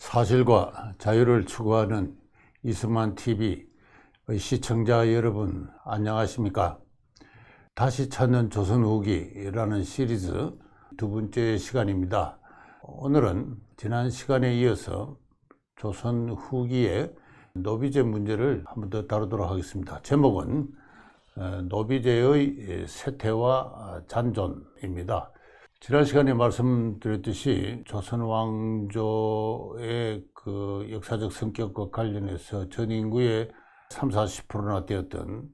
사실과 자유를 추구하는 이승만 TV의 시청자 여러분, 안녕하십니까? 다시 찾는 조선 후기라는 시리즈 두 번째 시간입니다. 오늘은 지난 시간에 이어서 조선 후기의 노비제 문제를 한 번 더 다루도록 하겠습니다. 제목은 노비제의 쇠퇴와 잔존입니다. 지난 시간에 말씀드렸듯이 조선 왕조의 그 역사적 성격과 관련해서 전 인구의 30~40%나 되었던,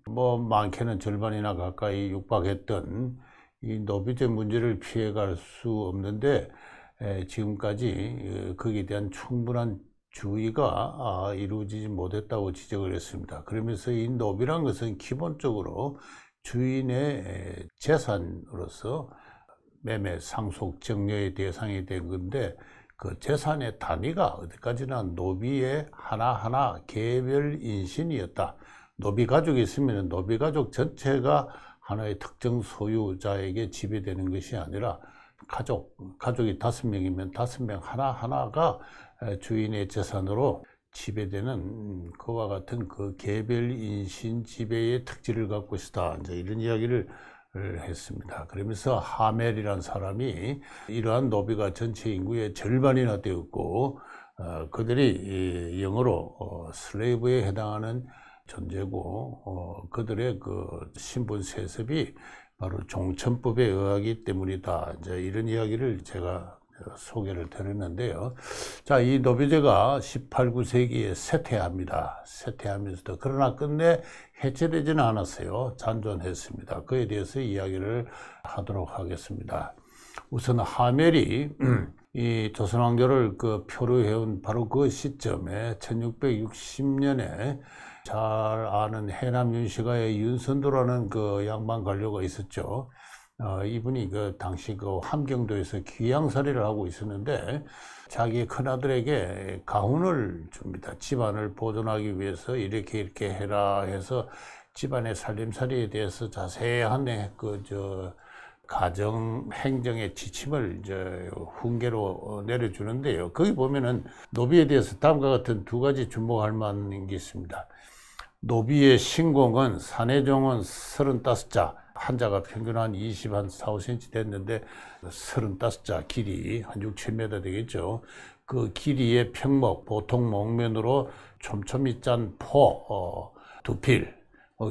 많게는 절반이나 가까이 육박했던 이 노비제 문제를 피해갈 수 없는데, 지금까지 거기에 대한 충분한 주의가 이루어지지 못했다고 지적을 했습니다. 그러면서 이 노비란 것은 기본적으로 주인의 재산으로서 매매, 상속, 정려의 대상이 된 건데, 그 재산의 단위가 어디까지나 노비의 하나하나 개별 인신이었다. 노비 가족이 있으면 노비 가족 전체가 하나의 특정 소유자에게 지배되는 것이 아니라 가족이 5명이면 5명 하나하나가 주인의 재산으로 지배되는 그와 같은 그 개별 인신 지배의 특질을 갖고 있다. 이제 이런 이야기를 했습니다. 그러면서 하멜이라는 사람이 이러한 노비가 전체 인구의 절반이나 되었고, 그들이 영어로 슬레이브에 해당하는 존재고, 그들의 그 신분 세습이 바로 종천법에 의하기 때문이다. 이제 이런 이야기를 제가 소개를 드렸는데요. 자, 이 노비제가 18, 19세기에 쇠퇴합니다. 쇠퇴하면서도 그러나 끝내 해체되지는 않았어요. 잔존했습니다. 그에 대해서 이야기를 하도록 하겠습니다. 우선 하멜이 이 조선 왕조를 표류해온 바로 그 시점에 1660년에 잘 아는 해남 윤씨가의 윤선도라는 그 양반 관료가 있었죠. 이분이 당시 함경도에서 귀양살이를 하고 있었는데, 자기 큰아들에게 가훈을 줍니다. 집안을 보존하기 위해서 이렇게 해라 해서 집안의 살림살이에 대해서 자세한 가정 행정의 지침을 훈계로 내려주는데요. 거기 보면은 노비에 대해서 다음과 같은 두 가지 주목할 만한 게 있습니다. 노비의 신공은 사내종은 35자, 한자가 평균 한 24~25cm 됐는데 35자 길이 한 6~7m 되겠죠. 그 길이의 평목, 보통 목면으로 촘촘히 짠 포, 2필,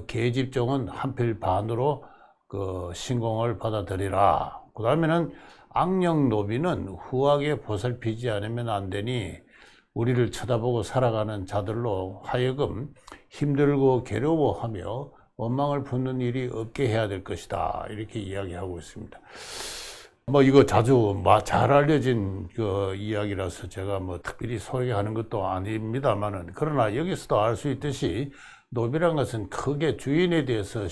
계집종은 1필 반으로 그 신공을 받아들이라. 그 다음에는 악령 노비는 후하게 보살피지 않으면 안 되니 우리를 쳐다보고 살아가는 자들로 하여금 힘들고 괴로워하며 원망을 품는 일이 없게 해야 될 것이다. 이렇게 이야기하고 있습니다. 이거 자주 잘 알려진 그 이야기라서 제가 특별히 소개하는 것도 아닙니다만은, 그러나 여기서도 알 수 있듯이 노비란 것은 크게 주인에 대해서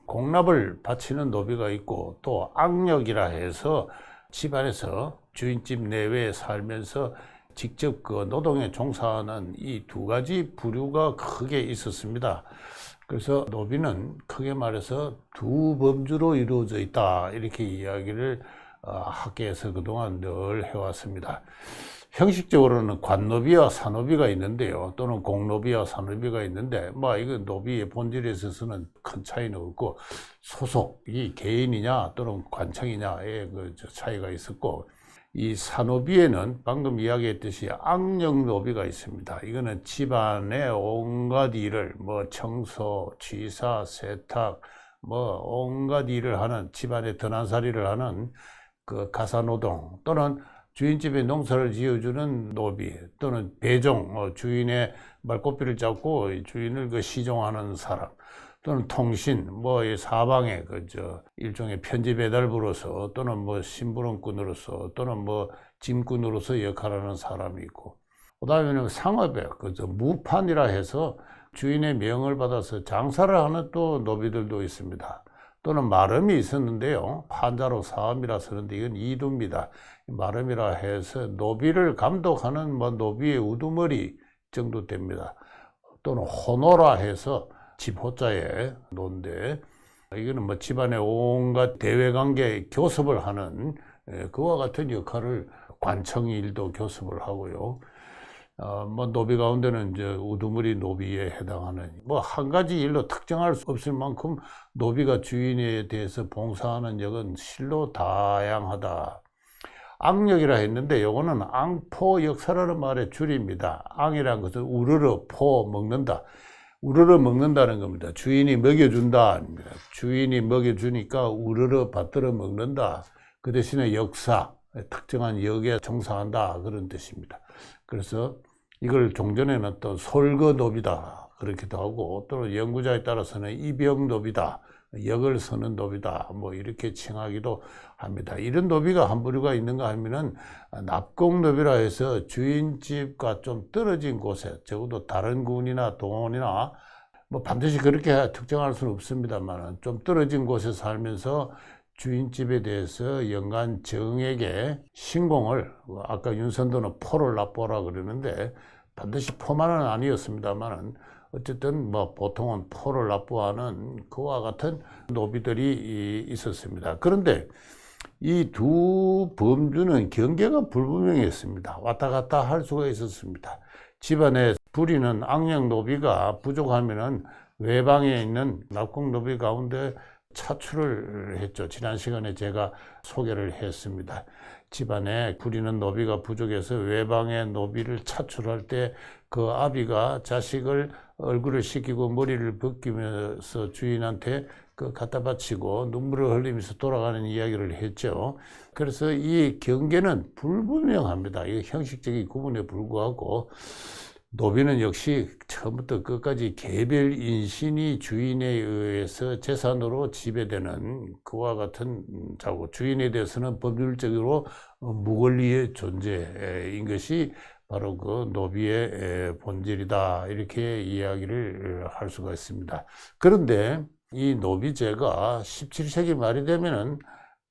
공납을 바치는 노비가 있고, 또 악력이라 해서 집안에서 주인집 내외에 살면서 직접 그 노동에 종사하는 이 두 가지 부류가 크게 있었습니다. 그래서 노비는 크게 말해서 두 범주로 이루어져 있다. 이렇게 이야기를 학계에서 그동안 늘 해왔습니다. 형식적으로는 관노비와 사노비가 있는데요. 또는 공노비와 사노비가 있는데, 이거 노비의 본질에 있어서는 큰 차이는 없고, 소속이 개인이냐 또는 관청이냐의 차이가 있었고, 이 사노비에는 방금 이야기했듯이 악령 노비가 있습니다. 이거는 집안의 온갖 일을 청소, 취사, 세탁, 온갖 일을 하는, 집안의 드난살이를 하는 그 가사노동, 또는 주인집에 농사를 지어주는 노비, 또는 배종, 주인의 말꼬피를 잡고 주인을 시종하는 사람, 또는 통신, 사방에 일종의 편지 배달부로서, 또는 심부름꾼으로서, 또는 짐꾼으로서 역할하는 사람이 있고, 그 다음에는 상업에 무판이라 해서 주인의 명을 받아서 장사를 하는 또 노비들도 있습니다. 또는 마름이 있었는데요. 판자로 사업이라 쓰는데 이건 이두입니다. 마름이라 해서 노비를 감독하는 노비의 우두머리 정도 됩니다. 또는 호노라 해서 집호자에 논데, 이거는 집안의 온갖 대외관계 교섭을 하는 그와 같은 역할을 관청 일도 교습을 하고요. 뭐 노비 가운데는 이제 우두머리 노비에 해당하는 뭐 한 가지 일로 특정할 수 없을 만큼 노비가 주인에 대해서 봉사하는 역은 실로 다양하다. 앙역이라 했는데 요거는 앙포 역사라는 말의 줄입니다. 앙이란 것은 우르르 포 먹는다. 우르르 먹는다는 겁니다. 주인이 먹여준다. 주인이 먹여주니까 우르르 받들어 먹는다. 그 대신에 역사, 특정한 역에 종사한다. 그런 뜻입니다. 그래서 이걸 종전에는 또 솔거노비다. 그렇기도 하고 또는 연구자에 따라서는 입역노비다. 역을 서는 노비다. 뭐 이렇게 칭하기도 합니다. 이런 노비가 한 부류가 있는가 하면은 납공노비라 해서 주인집과 좀 떨어진 곳에 적어도 다른 군이나 동원이나 뭐 반드시 그렇게 특정할 수는 없습니다만 좀 떨어진 곳에 살면서 주인집에 대해서 연간 정에게 신공을 아까 윤선도는 포를 납보라 그러는데 반드시 포만은 아니었습니다만은 어쨌든 뭐 보통은 포를 납부하는 그와 같은 노비들이 있었습니다. 그런데 이 두 범주는 경계가 불분명했습니다. 왔다 갔다 할 수가 있었습니다. 집안에 부리는 악령 노비가 부족하면은 외방에 있는 납공 노비 가운데 차출을 했죠. 지난 시간에 제가 소개를 했습니다. 집안에 부리는 노비가 부족해서 외방의 노비를 차출할 때 그 아비가 자식을 얼굴을 씻기고 머리를 벗기면서 주인한테 갖다 바치고 눈물을 흘리면서 돌아가는 이야기를 했죠. 그래서 이 경계는 불분명합니다. 이 형식적인 구분에 불구하고 노비는 역시 처음부터 끝까지 개별 인신이 주인에 의해서 재산으로 지배되는 그와 같은 자고 주인에 대해서는 법률적으로 무권리의 존재인 것이 바로 그 노비의 본질이다. 이렇게 이야기를 할 수가 있습니다. 그런데 이 노비제가 17세기 말이 되면은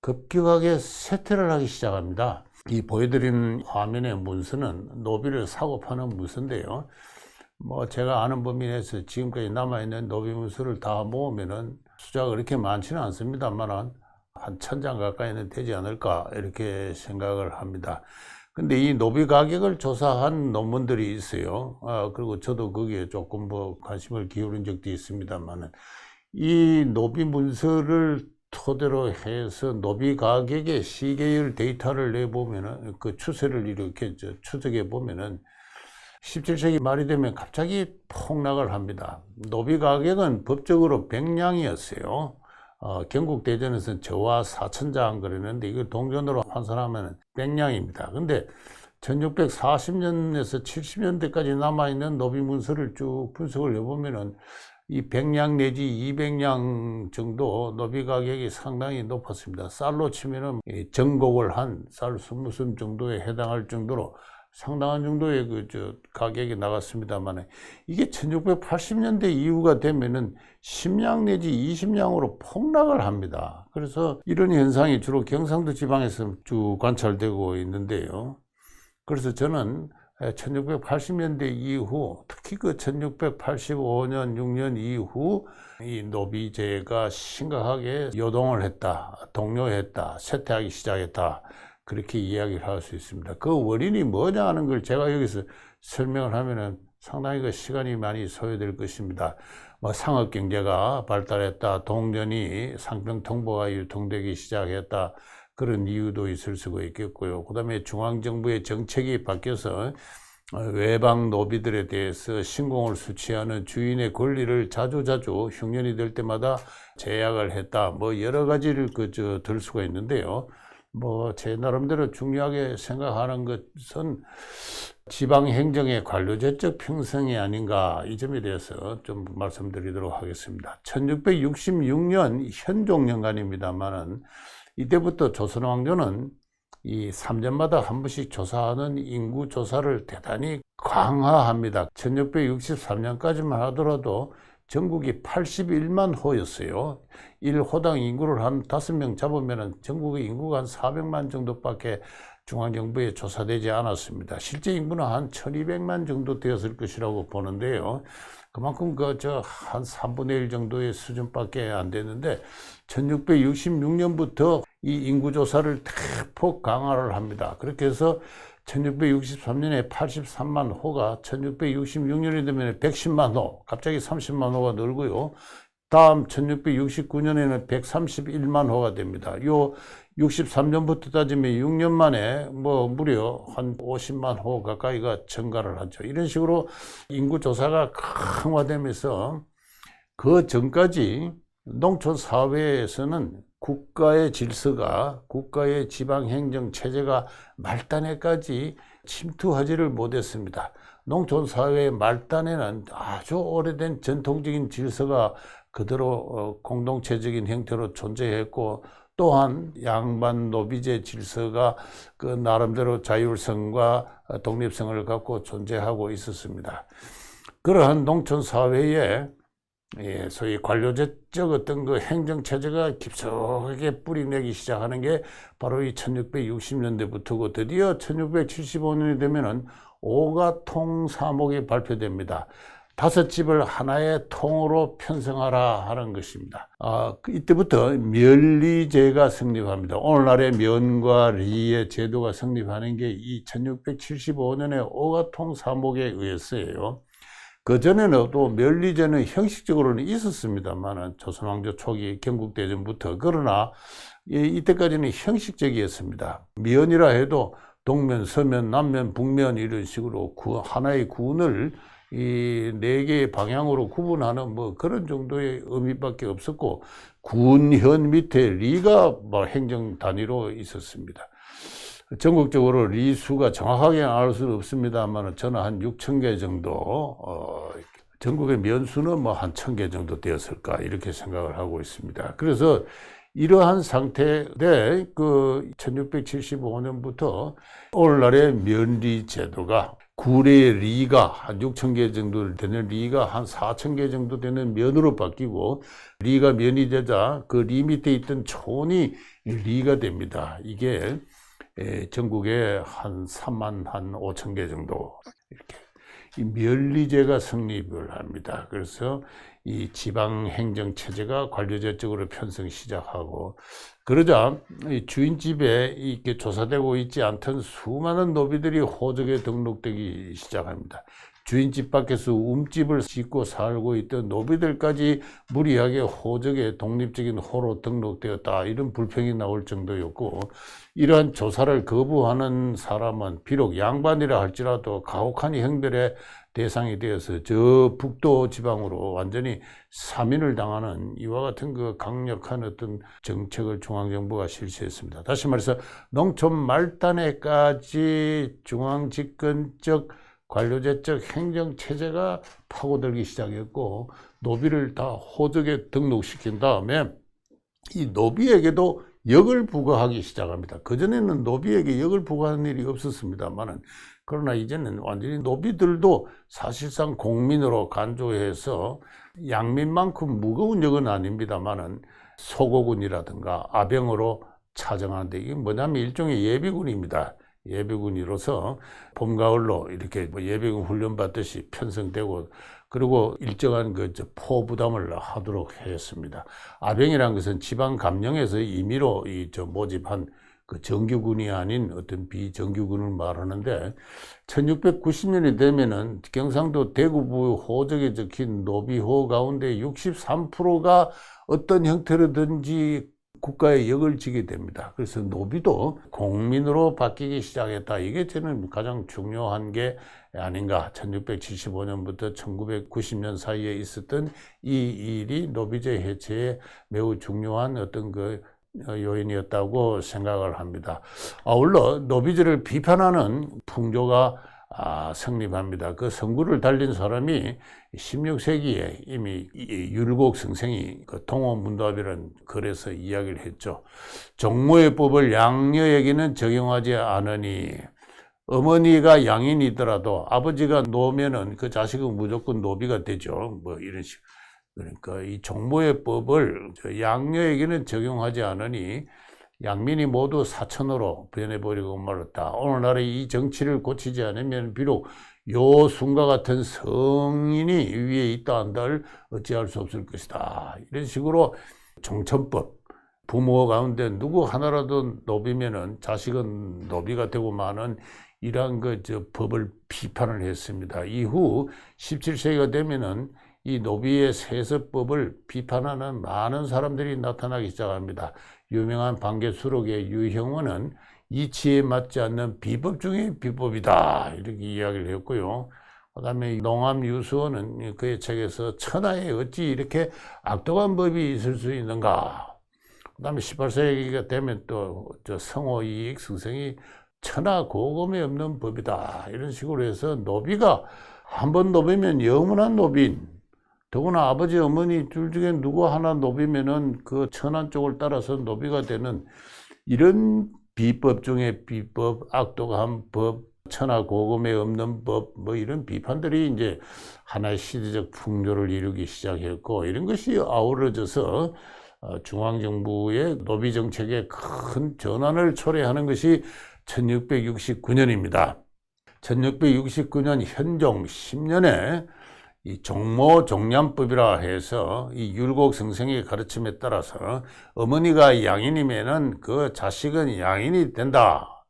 급격하게 쇠퇴를 하기 시작합니다. 이 보여드린 화면의 문서는 노비를 사고 파는 문서인데요. 뭐 제가 아는 범위 내에서 지금까지 남아있는 노비 문서를 다 모으면은 숫자가 그렇게 많지는 않습니다만 한 1000장 가까이는 되지 않을까 이렇게 생각을 합니다. 근데 이 노비 가격을 조사한 논문들이 있어요. 그리고 저도 거기에 조금 뭐 관심을 기울인 적도 있습니다만은 이 노비 문서를 토대로 해서 노비 가격의 시계열 데이터를 내보면은 그 추세를 이렇게 추적해 보면은 17세기 말이 되면 갑자기 폭락을 합니다. 노비 가격은 법적으로 백냥이었어요. 경국대전에서는 저와 4천장 그러는데 이걸 동전으로 환산하면 백냥입니다. 근데 1640년에서 70년대까지 남아있는 노비 문서를 쭉 분석을 해보면은 이 100냥 내지 200냥 정도 노비 가격이 상당히 높았습니다. 쌀로 치면은 정곡을 한 쌀 20슴 정도에 해당할 정도로 상당한 정도의 가격이 나갔습니다만 이게 1680년대 이후가 되면은 10냥 내지 20냥으로 폭락을 합니다. 그래서 이런 현상이 주로 경상도 지방에서 쭉 관찰되고 있는데요. 그래서 저는 1680년대 이후 특히 그 1685년 6년 이후 이 노비제가 심각하게 요동을 했다, 동요했다, 쇠퇴하기 시작했다 그렇게 이야기를 할 수 있습니다. 그 원인이 뭐냐 하는 걸 제가 여기서 설명을 하면은 상당히 그 시간이 많이 소요될 것입니다. 뭐 상업 경제가 발달했다, 동전이 상평 통보가 유통되기 시작했다. 그런 이유도 있을 수가 있겠고요. 그 다음에 중앙정부의 정책이 바뀌어서 외방 노비들에 대해서 신공을 수취하는 주인의 권리를 자주자주 흉년이 될 때마다 제약을 했다. 뭐 여러 가지를 들 수가 있는데요. 뭐 제 나름대로 중요하게 생각하는 것은 지방행정의 관료제적 평성이 아닌가 이 점에 대해서 좀 말씀드리도록 하겠습니다. 1666년 현종연간입니다만은 이때부터 조선 왕조는 이 3년마다 한 번씩 조사하는 인구 조사를 대단히 강화합니다. 1663년까지만 하더라도 전국이 81만 호였어요. 1호당 인구를 한 5명 잡으면 전국의 인구가 한 400만 정도밖에 중앙정부에 조사되지 않았습니다. 실제 인구는 한 1200만 정도 되었을 것이라고 보는데요. 그만큼 한 3분의 1 정도의 수준밖에 안 되는데 1666년부터 이 인구조사를 대폭 강화를 합니다. 그렇게 해서 1663년에 83만 호가 1666년이 되면 110만 호, 갑자기 30만 호가 늘고요. 다음 1669년에는 131만 호가 됩니다. 요 63년부터 따지면 6년 만에 무려 한 50만 호 가까이가 증가를 하죠. 이런 식으로 인구 조사가 강화되면서 그 전까지 농촌 사회에서는 국가의 질서가, 국가의 지방행정 체제가 말단에까지 침투하지를 못했습니다. 농촌 사회의 말단에는 아주 오래된 전통적인 질서가 그대로 공동체적인 형태로 존재했고, 또한 양반 노비제 질서가 그 나름대로 자율성과 독립성을 갖고 존재하고 있었습니다. 그러한 농촌 사회에 소위 관료제적 어떤 그 행정체제가 깊숙하게 뿌리내기 시작하는 게 바로 이 1660년대부터고, 드디어 1675년이 되면은 오가통사목이 발표됩니다. 5집을 하나의 통으로 편성하라 하는 것입니다. 이때부터 면리제가 성립합니다. 오늘날의 면과 리의 제도가 성립하는 게 이 1675년에 오가통사목에 의해서예요. 그전에는 또 면리제는 형식적으로는 있었습니다만, 조선왕조 초기 경국대전부터. 그러나 이때까지는 형식적이었습니다. 면이라 해도 동면, 서면, 남면, 북면 이런 식으로 하나의 군을 이 4개의 방향으로 구분하는 그런 정도의 의미밖에 없었고, 군현 밑에 리가 행정 단위로 있었습니다. 전국적으로 리 수가 정확하게 알 수는 없습니다만, 저는 한 6천 개 정도, 전국의 면수는 한 1,000개 정도 되었을까, 이렇게 생각을 하고 있습니다. 그래서 이러한 상태에 그 1675년부터 오늘날의 면리 제도가 구례의 리가 한 6천 개 정도 되는 리가 한 4천 개 정도 되는 면으로 바뀌고, 리가 면이 되자 그 리 밑에 있던 촌이 리가 됩니다. 이게 전국에 한 3만 한 5천 개 정도 이렇게 이 면리제가 성립을 합니다. 그래서 이 지방행정체제가 관료제적으로 편성 시작하고, 그러자 주인집에 이렇게 조사되고 있지 않던 수많은 노비들이 호적에 등록되기 시작합니다. 주인집 밖에서 움집을 짓고 살고 있던 노비들까지 무리하게 호적에 독립적인 호로 등록되었다, 이런 불평이 나올 정도였고, 이러한 조사를 거부하는 사람은 비록 양반이라 할지라도 가혹한 형벌의 대상이 되어서 저 북도 지방으로 완전히 사민을 당하는 이와 같은 그 강력한 어떤 정책을 중앙정부가 실시했습니다. 다시 말해서 농촌 말단에까지 중앙집권적 관료제적 행정체제가 파고들기 시작했고, 노비를 다 호적에 등록시킨 다음에 이 노비에게도 역을 부과하기 시작합니다. 그전에는 노비에게 역을 부과하는 일이 없었습니다만, 그러나 이제는 완전히 노비들도 사실상 공민으로 간주해서 양민만큼 무거운 역은 아닙니다만 소고군이라든가 아병으로 차정하는데, 이게 뭐냐면 일종의 예비군입니다. 예비군으로서 봄, 가을로 이렇게 예비군 훈련 받듯이 편성되고, 그리고 일정한 그 포부담을 하도록 했습니다. 아병이라는 것은 지방 감령에서 임의로 모집한 그 정규군이 아닌 어떤 비정규군을 말하는데, 1690년이 되면은 경상도 대구부 호적에 적힌 노비호 가운데 63%가 어떤 형태로든지 국가의 역을 지게 됩니다. 그래서 노비도 공민으로 바뀌기 시작했다. 이게 저는 가장 중요한 게 아닌가. 1675년부터 1990년 사이에 있었던 이 일이 노비제 해체에 매우 중요한 어떤 그 요인이었다고 생각을 합니다. 아울러 노비제를 비판하는 풍조가 성립합니다. 그 선구를 달린 사람이 16세기에 이미 율곡 선생이 그 동호문답이라는 글에서 이야기를 했죠. 종모의 법을 양녀에게는 적용하지 않으니, 어머니가 양인이더라도 아버지가 노면은 그 자식은 무조건 노비가 되죠. 이런 식. 그러니까 이 종모의 법을 양녀에게는 적용하지 않으니 양민이 모두 사천으로 변해버리고 말았다. 오늘날의 이 정치를 고치지 않으면 비록 요순과 같은 성인이 위에 있다 한들 어찌할 수 없을 것이다. 이런 식으로 종천법, 부모 가운데 누구 하나라도 노비면은 자식은 노비가 되고 마는 이러한 법을 비판을 했습니다. 이후 17세기가 되면은 이 노비의 세습법을 비판하는 많은 사람들이 나타나기 시작합니다. 유명한 반개수록의 유형원은 이치에 맞지 않는 비법 중에 비법이다 이렇게 이야기를 했고요. 그 다음에 농암유수원은 그의 책에서 천하에 어찌 이렇게 악독한 법이 있을 수 있는가. 그 다음에 18세기가 되면 또 성호이익 스승이 천하 고금에 없는 법이다 이런 식으로 해서 노비가 한번 노비면 영원한 노비인, 더구나 아버지 어머니 둘 중에 누구 하나 노비면은 그 천한 쪽을 따라서 노비가 되는 이런 비법 중에 비법, 악독한 법, 천하 고금에 없는 법, 뭐 이런 비판들이 이제 하나의 시대적 풍조를 이루기 시작했고, 이런 것이 아우러져서 중앙정부의 노비 정책에 큰 전환을 초래하는 것이 1669년입니다. 1669년 현종 10년에 이 종모종량법이라 해서 이 율곡승생의 가르침에 따라서 어머니가 양인이면은 그 자식은 양인이 된다.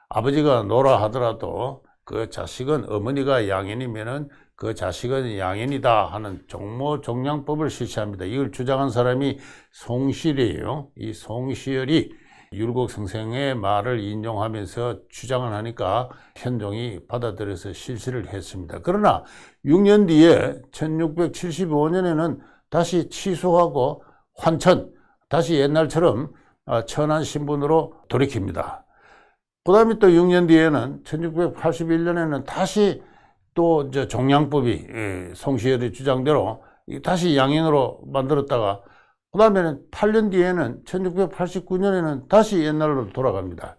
아버지가 노라 하더라도 그 자식은 어머니가 양인이면은 그 자식은 양인이다 하는 종모종량법을 실시합니다. 이걸 주장한 사람이 송시열이에요. 이 송시열이 율곡승생의 말을 인용하면서 주장을 하니까 현종이 받아들여서 실시를 했습니다. 그러나 6년 뒤에 1675년에는 다시 취소하고 환천, 다시 옛날처럼 천한 신분으로 돌이킵니다. 그 다음에 또 6년 뒤에는 1681년에는 다시 또 종량법이 송시열의 주장대로 다시 양인으로 만들었다가 그 다음에는 8년 뒤에는 1689년에는 다시 옛날로 돌아갑니다.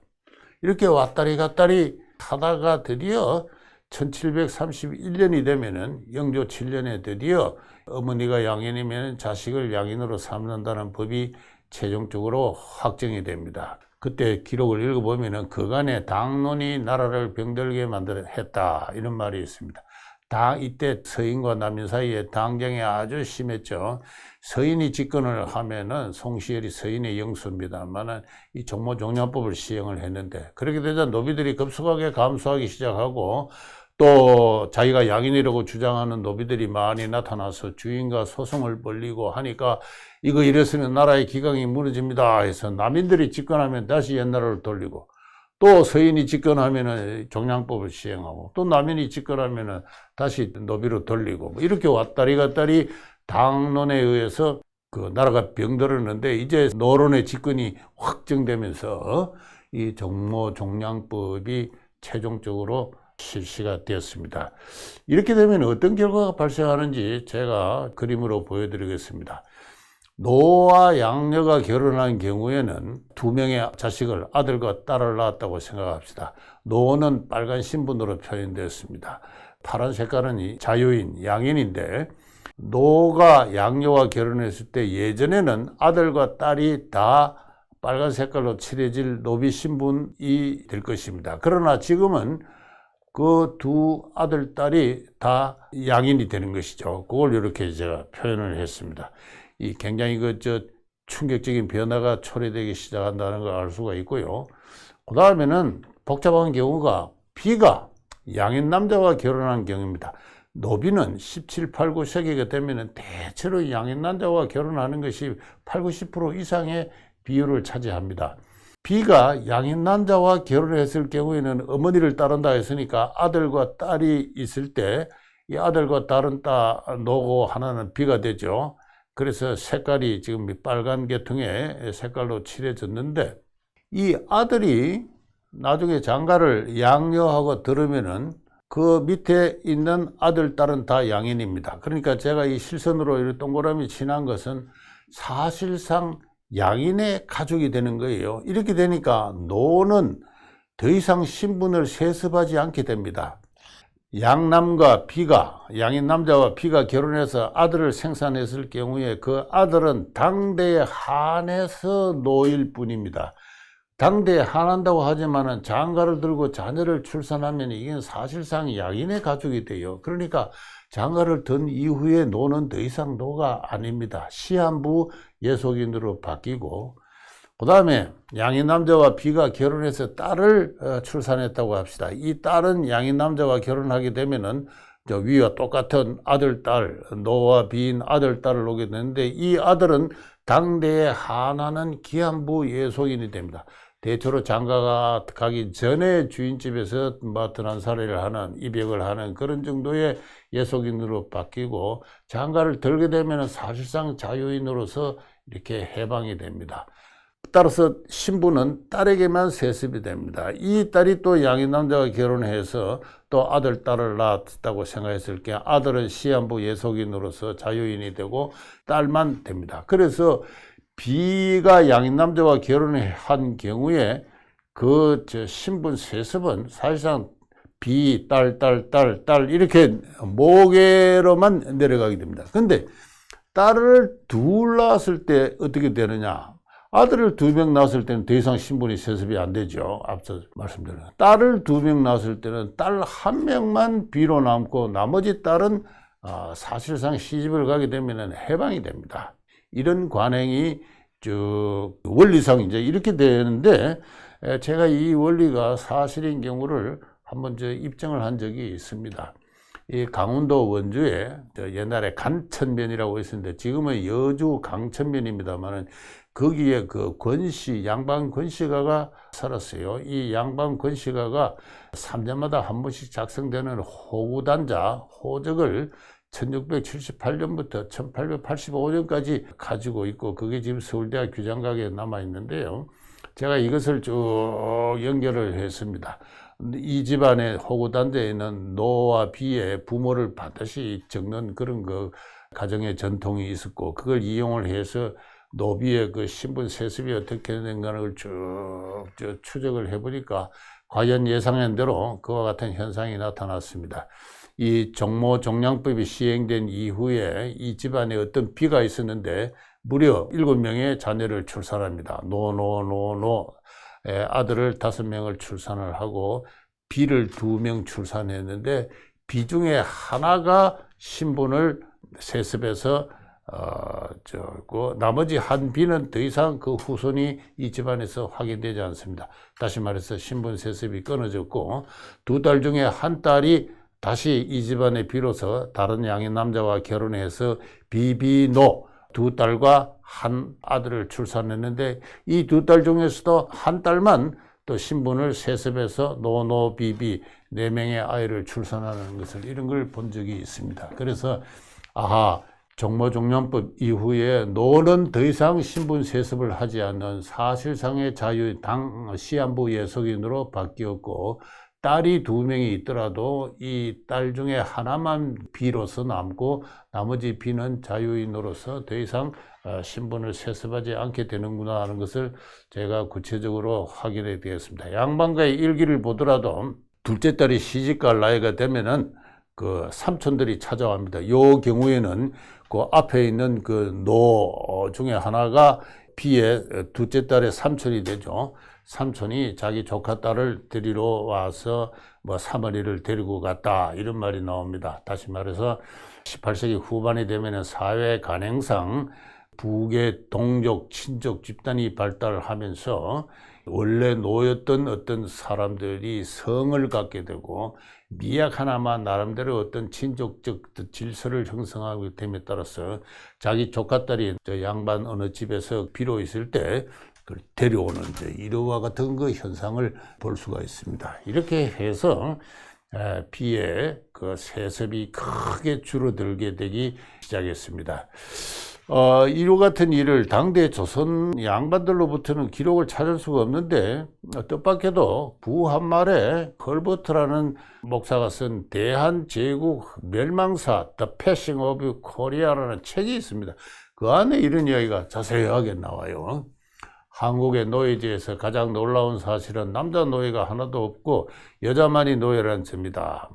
이렇게 왔다리 갔다리 하다가 드디어 1731년이 되면은 영조 7년에 드디어 어머니가 양인이면 자식을 양인으로 삼는다는 법이 최종적으로 확정이 됩니다. 그때 기록을 읽어보면은 그간의 당론이 나라를 병들게 했다 이런 말이 있습니다. 이때 서인과 남인 사이에 당쟁이 아주 심했죠. 서인이 집권을 하면은 송시열이 서인의 영수입니다만은 이 종모종량법을 시행을 했는데, 그렇게 되자 노비들이 급속하게 감소하기 시작하고 또 자기가 양인이라고 주장하는 노비들이 많이 나타나서 주인과 소송을 벌이고 하니까 이거 이랬으면 나라의 기강이 무너집니다 해서 남인들이 집권하면 다시 옛날로 돌리고, 또 서인이 집권하면은 종량법을 시행하고, 또 남인이 집권하면은 다시 노비로 돌리고, 이렇게 왔다리 갔다리 당론에 의해서 그 나라가 병들었는데, 이제 노론의 집권이 확정되면서 이 종모종량법이 최종적으로 실시가 되었습니다. 이렇게 되면 어떤 결과가 발생하는지 제가 그림으로 보여드리겠습니다. 노와 양녀가 결혼한 경우에는 두 명의 자식을, 아들과 딸을 낳았다고 생각합시다. 노는 빨간 신분으로 표현되었습니다. 파란 색깔은 자유인, 양인인데, 노가 양녀와 결혼했을 때 예전에는 아들과 딸이 다 빨간 색깔로 칠해질 노비 신분이 될 것입니다. 그러나 지금은 그 두 아들, 딸이 다 양인이 되는 것이죠. 그걸 이렇게 제가 표현을 했습니다. 이 굉장히 충격적인 변화가 초래되기 시작한다는 걸 알 수가 있고요. 그 다음에는 복잡한 경우가 B가 양인 남자와 결혼한 경우입니다. 노비는 17, 8, 9세기가 되면은 대체로 양인 남자와 결혼하는 것이 8, 90% 이상의 비율을 차지합니다. B가 양인 남자와 결혼했을 경우에는 어머니를 따른다 했으니까 아들과 딸이 있을 때 이 아들과 딸은 노고 하나는 B가 되죠. 그래서 색깔이 지금 빨간 계통의 색깔로 칠해졌는데, 이 아들이 나중에 장가를 양녀하고 들으면은 그 밑에 있는 아들, 딸은 다 양인입니다. 그러니까 제가 이 실선으로 이렇게 동그라미 칠한 것은 사실상 양인의 가족이 되는 거예요. 이렇게 되니까 노는 더 이상 신분을 세습하지 않게 됩니다. 양남과 B가, 양인 남자와 B가 결혼해서 아들을 생산했을 경우에 그 아들은 당대에 한해서 노일 뿐입니다. 당대에 한한다고 하지만은 장가를 들고 자녀를 출산하면 이게 사실상 양인의 가족이 돼요. 그러니까 장가를 든 이후에 노는 더 이상 노가 아닙니다. 시한부 예속인으로 바뀌고, 그 다음에 양인 남자와 B가 결혼해서 딸을 출산했다고 합시다. 이 딸은 양인 남자와 결혼하게 되면은 저 위와 똑같은 아들, 딸, 노와 B인 아들, 딸을 놓게 되는데 이 아들은 당대에 하나는 기한부 예속인이 됩니다. 대체로 장가가 가기 전에 주인집에서 드난 사례를 하는, 입역을 하는 그런 정도의 예속인으로 바뀌고 장가를 들게 되면 사실상 자유인으로서 이렇게 해방이 됩니다. 따라서 신부는 딸에게만 세습이 됩니다. 이 딸이 또 양인 남자가 결혼해서 또 아들, 딸을 낳았다고 생각했을 때 아들은 시한부 예속인으로서 자유인이 되고 딸만 됩니다. 그래서 B가 양인 남자와 결혼한 경우에 그 신분 세습은 사실상 B, 딸 이렇게 모계로만 내려가게 됩니다. 근데 딸을 둘 낳았을 때 어떻게 되느냐? 아들을 2명 낳았을 때는 더 이상 신분이 세습이 안 되죠. 앞서 말씀드린 딸을 2명 낳았을 때는 딸 1명만 B로 남고 나머지 딸은 사실상 시집을 가게 되면 해방이 됩니다. 이런 관행이 원리상 이제 이렇게 되는데 제가 이 원리가 사실인 경우를 한번 입증을 한 적이 있습니다. 이 강원도 원주에 옛날에 간천면이라고 있었는데 지금은 여주 강천면입니다만은 거기에 그 양반 권씨가가 살았어요. 이 양반 권씨가가 3년마다 한 번씩 작성되는 호구단자, 호적을 1678년부터 1885년까지 가지고 있고 그게 지금 서울대학 규장각에 남아 있는데요. 제가 이것을 쭉 연결을 했습니다. 이 집안의 호구단자에는 노와 비의 부모를 반드시 적는 그런 그 가정의 전통이 있었고 그걸 이용을 해서 노비의 그 신분 세습이 어떻게 되는가를 쭉 추적을 해보니까 과연 예상한 대로 그와 같은 현상이 나타났습니다. 이 종모종량법이 시행된 이후에 이 집안에 어떤 비가 있었는데 무려 7명의 자녀를 출산합니다. 아들을 5명을 출산을 하고 B를 2명 출산했는데 B 중에 하나가 신분을 세습해서 나머지 한 B는 더 이상 그 후손이 이 집안에서 확인되지 않습니다. 다시 말해서 신분 세습이 끊어졌고 2딸 중에 한 딸이 다시 이 집안의 B로서 다른 양인 남자와 결혼해서 비비노 2딸과 한 아들을 출산했는데 이 2딸 중에서도 한 딸만 또 신분을 세습해서 노노비비 4명의 아이를 출산하는 것을 이런 걸 본 적이 있습니다. 그래서 종모종량법 이후에 노는 더 이상 신분 세습을 하지 않는 사실상의 자유당 시한부 예속인으로 바뀌었고 딸이 2명이 있더라도 이 딸 중에 하나만 B로서 남고 나머지 B는 자유인으로서 더 이상 신분을 세습하지 않게 되는구나 하는 것을 제가 구체적으로 확인해 되었습니다. 양반가의 일기를 보더라도 둘째 딸이 시집갈 나이가 되면은 그 삼촌들이 찾아옵니다. 요 경우에는 그 앞에 있는 그 노 중에 하나가 B의 둘째 딸의 삼촌이 되죠. 삼촌이 자기 조카 딸을 데리러 와서 사머리를 데리고 갔다 이런 말이 나옵니다. 다시 말해서 18세기 후반이 되면 사회 간행상 북의 동족, 친족 집단이 발달하면서 원래 노였던 어떤 사람들이 성을 갖게 되고 미약 하나만 나름대로 어떤 친족적 질서를 형성하게 됨에 따라서 자기 조카 딸이 양반 어느 집에서 비로 있을 때 데려오는 이러와 같은 그 현상을 볼 수가 있습니다. 이렇게 해서 B의 그 세습이 크게 줄어들게 되기 시작했습니다. 이와 같은 일을 당대 조선 양반들로부터는 기록을 찾을 수가 없는데 뜻밖에도 부한말에 헐버트라는 목사가 쓴 대한제국 멸망사 The Passing of Korea라는 책이 있습니다. 그 안에 이런 이야기가 자세하게 나와요. 한국의 노예제에서 가장 놀라운 사실은 남자 노예가 하나도 없고 여자만이 노예라는 점이다.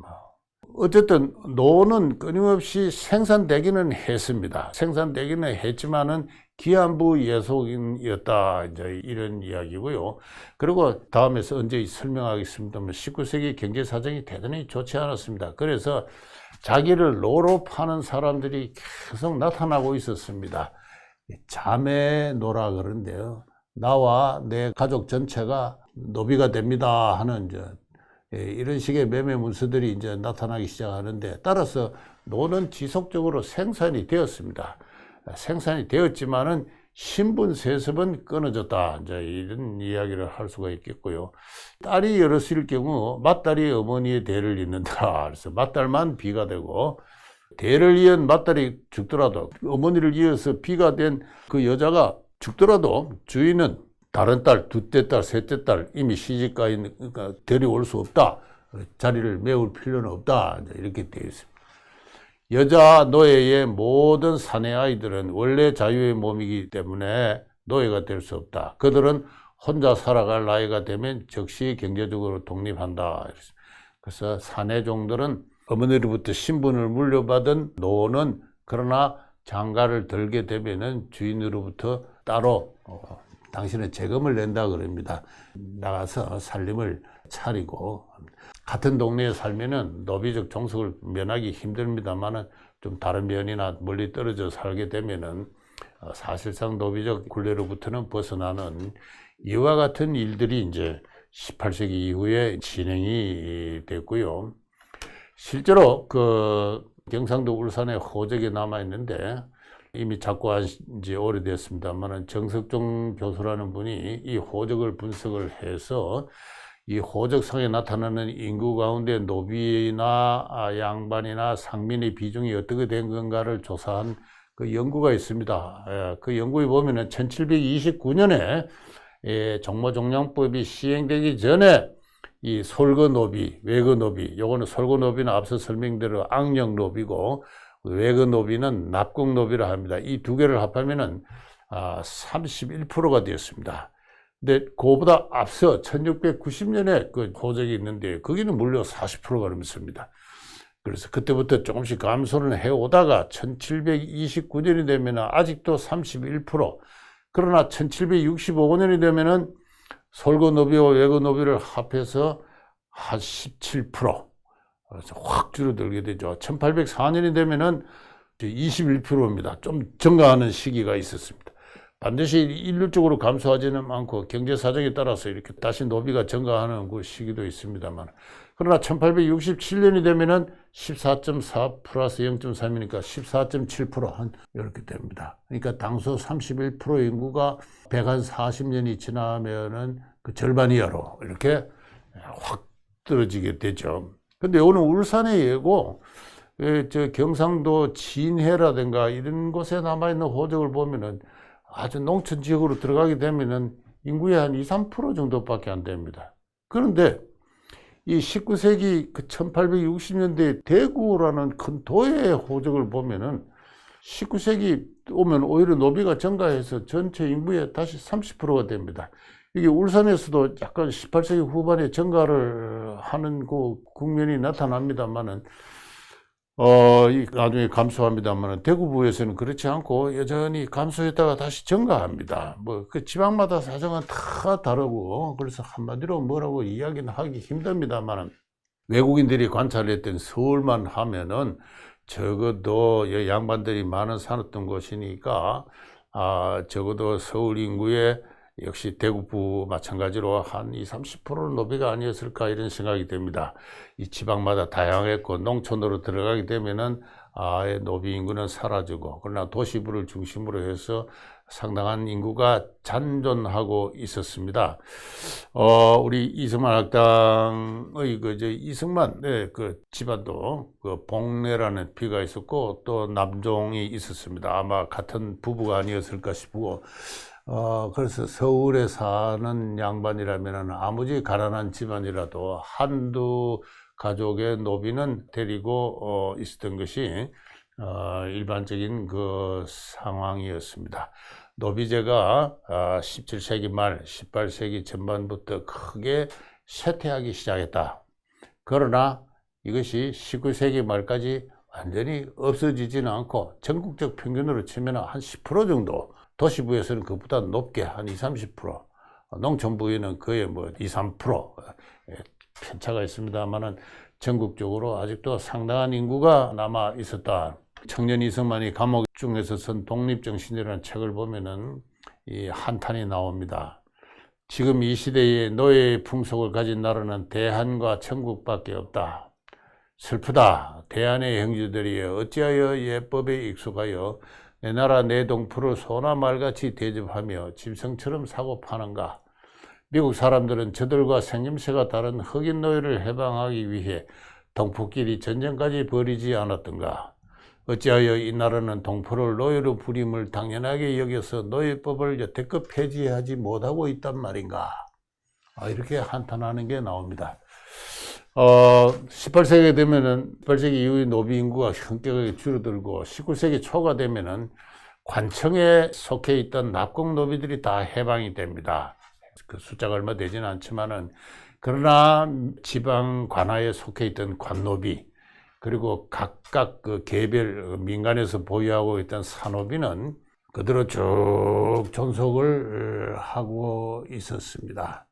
어쨌든 노는 끊임없이 생산되기는 했습니다. 생산되기는 했지만은 기한부 예속인이었다. 이제 이런 이야기고요. 그리고 다음에서 언제 설명하겠습니다만 19세기 경제 사정이 대단히 좋지 않았습니다. 그래서 자기를 노로 파는 사람들이 계속 나타나고 있었습니다. 자매노라 그러는데요. 나와 내 가족 전체가 노비가 됩니다 하는 이런 식의 매매 문서들이 이제 나타나기 시작하는데, 따라서 노는 지속적으로 생산이 되었습니다. 생산이 되었지만은 신분 세습은 끊어졌다. 이제 이런 이야기를 할 수가 있겠고요. 딸이 여럿일 경우 맏딸이 어머니의 대를 잇는다. 그래서 맏딸만 비가 되고, 대를 이은 맏딸이 죽더라도 어머니를 이어서 비가 된 그 여자가 죽더라도 주인은 다른 딸, 둘째 딸, 셋째 딸, 이미 시집가 있는, 그러니까 데려올 수 없다. 자리를 메울 필요는 없다. 이렇게 되어 있습니다. 여자 노예의 모든 사내 아이들은 원래 자유의 몸이기 때문에 노예가 될 수 없다. 그들은 혼자 살아갈 나이가 되면 즉시 경제적으로 독립한다. 그래서 사내종들은 어머니로부터 신분을 물려받은 노는 그러나 장가를 들게 되면은 주인으로부터 따로 당신은 재금을 낸다 그럽니다. 나가서 살림을 차리고, 같은 동네에 살면은 노비적 종속을 면하기 힘듭니다만은 좀 다른 면이나 멀리 떨어져 살게 되면은 사실상 노비적 굴레로부터는 벗어나는 이와 같은 일들이 이제 18세기 이후에 진행이 됐고요. 실제로 그 경상도 울산에 호적이 남아 있는데, 이미 작고한 지 오래됐습니다만은 정석종 교수라는 분이 이 호적을 분석을 해서 이 호적상에 나타나는 인구 가운데 노비나 양반이나 상민의 비중이 어떻게 된 건가를 조사한 그 연구가 있습니다. 그 연구에 보면은 1729년에 종모종량법이 시행되기 전에 이 솔거노비, 외거노비, 요거는 솔거노비는 앞서 설명대로 악령노비고, 외거노비는 납국노비라 합니다. 이 두 개를 합하면은 31%가 되었습니다. 근데 그보다 앞서 1690년에 그 호적이 있는데 거기는 무려 40%가 넘습니다. 그래서 그때부터 조금씩 감소를 해오다가 1729년이 되면 아직도 31%, 그러나 1765년이 되면은 솔거노비와 외거노비를 합해서 한 17%, 그래서 확 줄어들게 되죠. 1804년이 되면은 21%입니다. 좀 증가하는 시기가 있었습니다. 반드시 일률적으로 감소하지는 않고 경제 사정에 따라서 이렇게 다시 노비가 증가하는 그 시기도 있습니다만, 그러나 1867년이 되면은 14.4 플러스 0.3이니까 14.7% 이렇게 됩니다. 그러니까 당소 31% 인구가 140년이 지나면은 그 절반 이하로 이렇게 확 떨어지게 되죠. 근데 오늘 울산의 예고, 저 경상도 진해라든가 이런 곳에 남아있는 호적을 보면은 아주 농촌 지역으로 들어가게 되면은 인구의 한 2, 3% 정도밖에 안 됩니다. 그런데 이 19세기 그 1860년대 대구라는 큰 도의 호적을 보면은 19세기 오면 오히려 노비가 증가해서 전체 인구의 다시 30%가 됩니다. 이게 울산에서도 약간 18세기 후반에 증가를 하는 그 국면이 나타납니다만은, 나중에 감소합니다만은, 대구부에서는 그렇지 않고 여전히 감소했다가 다시 증가합니다. 그 지방마다 사정은 다 다르고, 그래서 한마디로 뭐라고 이야기는 하기 힘듭니다만은, 외국인들이 관찰했던 서울만 하면은 적어도 양반들이 많은 살았던 곳이니까, 적어도 서울 인구의 역시 대구부 마찬가지로 한 20, 30%는 노비가 아니었을까 이런 생각이 듭니다. 이 지방마다 다양했고 농촌으로 들어가게 되면은 노비 인구는 사라지고, 그러나 도시부를 중심으로 해서 상당한 인구가 잔존하고 있었습니다. 우리 이승만 학당의 이승만 그 집안도 그 복내라는 비가 있었고 또 남종이 있었습니다. 아마 같은 부부가 아니었을까 싶고, 그래서 서울에 사는 양반이라면 아무리 가난한 집안이라도 한두 가족의 노비는 데리고 있었던 것이 일반적인 그 상황이었습니다. 노비제가 17세기 말, 18세기 전반부터 크게 쇠퇴하기 시작했다. 그러나 이것이 19세기 말까지 완전히 없어지지는 않고 전국적 평균으로 치면 한 10% 정도, 도시부에서는 그보다 높게 한 20, 30%, 농촌부에는 거의 뭐 2, 3% 편차가 있습니다만은 전국적으로 아직도 상당한 인구가 남아 있었다. 청년 이승만이 감옥 중에서 쓴 독립정신이라는 책을 보면은 이 한탄이 나옵니다. 지금 이 시대에 노예의 풍속을 가진 나라는 대한과 천국밖에 없다. 슬프다. 대한의 형제들이 어찌하여 예법에 익숙하여 내 나라 내 동포를 소나 말같이 대접하며 짐승처럼 사고 파는가. 미국 사람들은 저들과 생김새가 다른 흑인 노예를 해방하기 위해 동포끼리 전쟁까지 벌이지 않았던가. 어찌하여 이 나라는 동포를 노예로 부림을 당연하게 여겨서 노예법을 여태껏 폐지하지 못하고 있단 말인가. 이렇게 한탄하는 게 나옵니다. 18세기 되면은 18세기 이후에 노비 인구가 현격하게 줄어들고 19세기 초가 되면은 관청에 속해 있던 납공 노비들이 다 해방이 됩니다. 그 숫자가 얼마 되지는 않지만은 그러나 지방 관하에 속해 있던 관노비 그리고 각각 그 개별 민간에서 보유하고 있던 산노비는 그대로 쭉 존속을 하고 있었습니다.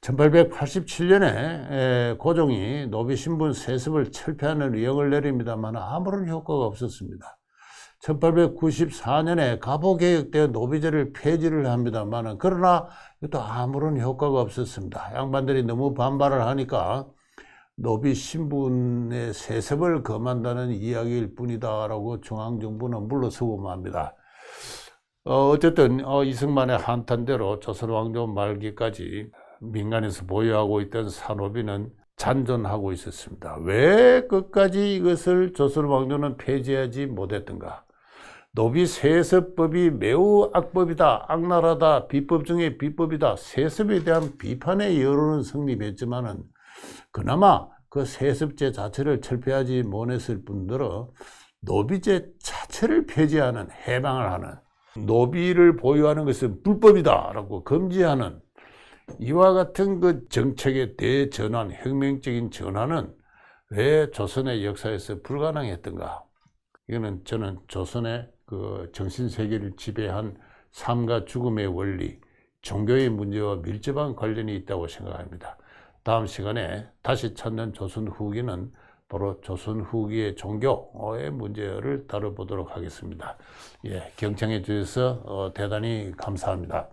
1887년에 고종이 노비 신분 세습을 철폐하는 의령을 내립니다만 아무런 효과가 없었습니다. 1894년에 갑오개혁 때 노비제를 폐지를 합니다만 그러나 이것도 아무런 효과가 없었습니다. 양반들이 너무 반발을 하니까 노비 신분의 세습을 금한다는 이야기일 뿐이다라고 중앙정부는 물러서고 맙니다. 어쨌든 이승만의 한탄대로 조선왕조 말기까지 민간에서 보유하고 있던 산노비는 잔존하고 있었습니다. 왜 끝까지 이것을 조선왕조는 폐지하지 못했던가? 노비 세습법이 매우 악법이다, 악랄하다, 비법 중에 비법이다. 세습에 대한 비판의 여론은 성립했지만은 그나마 그 세습제 자체를 철폐하지 못했을 뿐더러 노비제 자체를 폐지하는, 해방을 하는, 노비를 보유하는 것은 불법이다라고 금지하는 이와 같은 그 정책의 대전환, 혁명적인 전환은 왜 조선의 역사에서 불가능했던가? 이거는 저는 조선의 그 정신세계를 지배한 삶과 죽음의 원리, 종교의 문제와 밀접한 관련이 있다고 생각합니다. 다음 시간에 다시 찾는 조선 후기는 바로 조선 후기의 종교의 문제를 다뤄보도록 하겠습니다. 경청해 주셔서 대단히 감사합니다.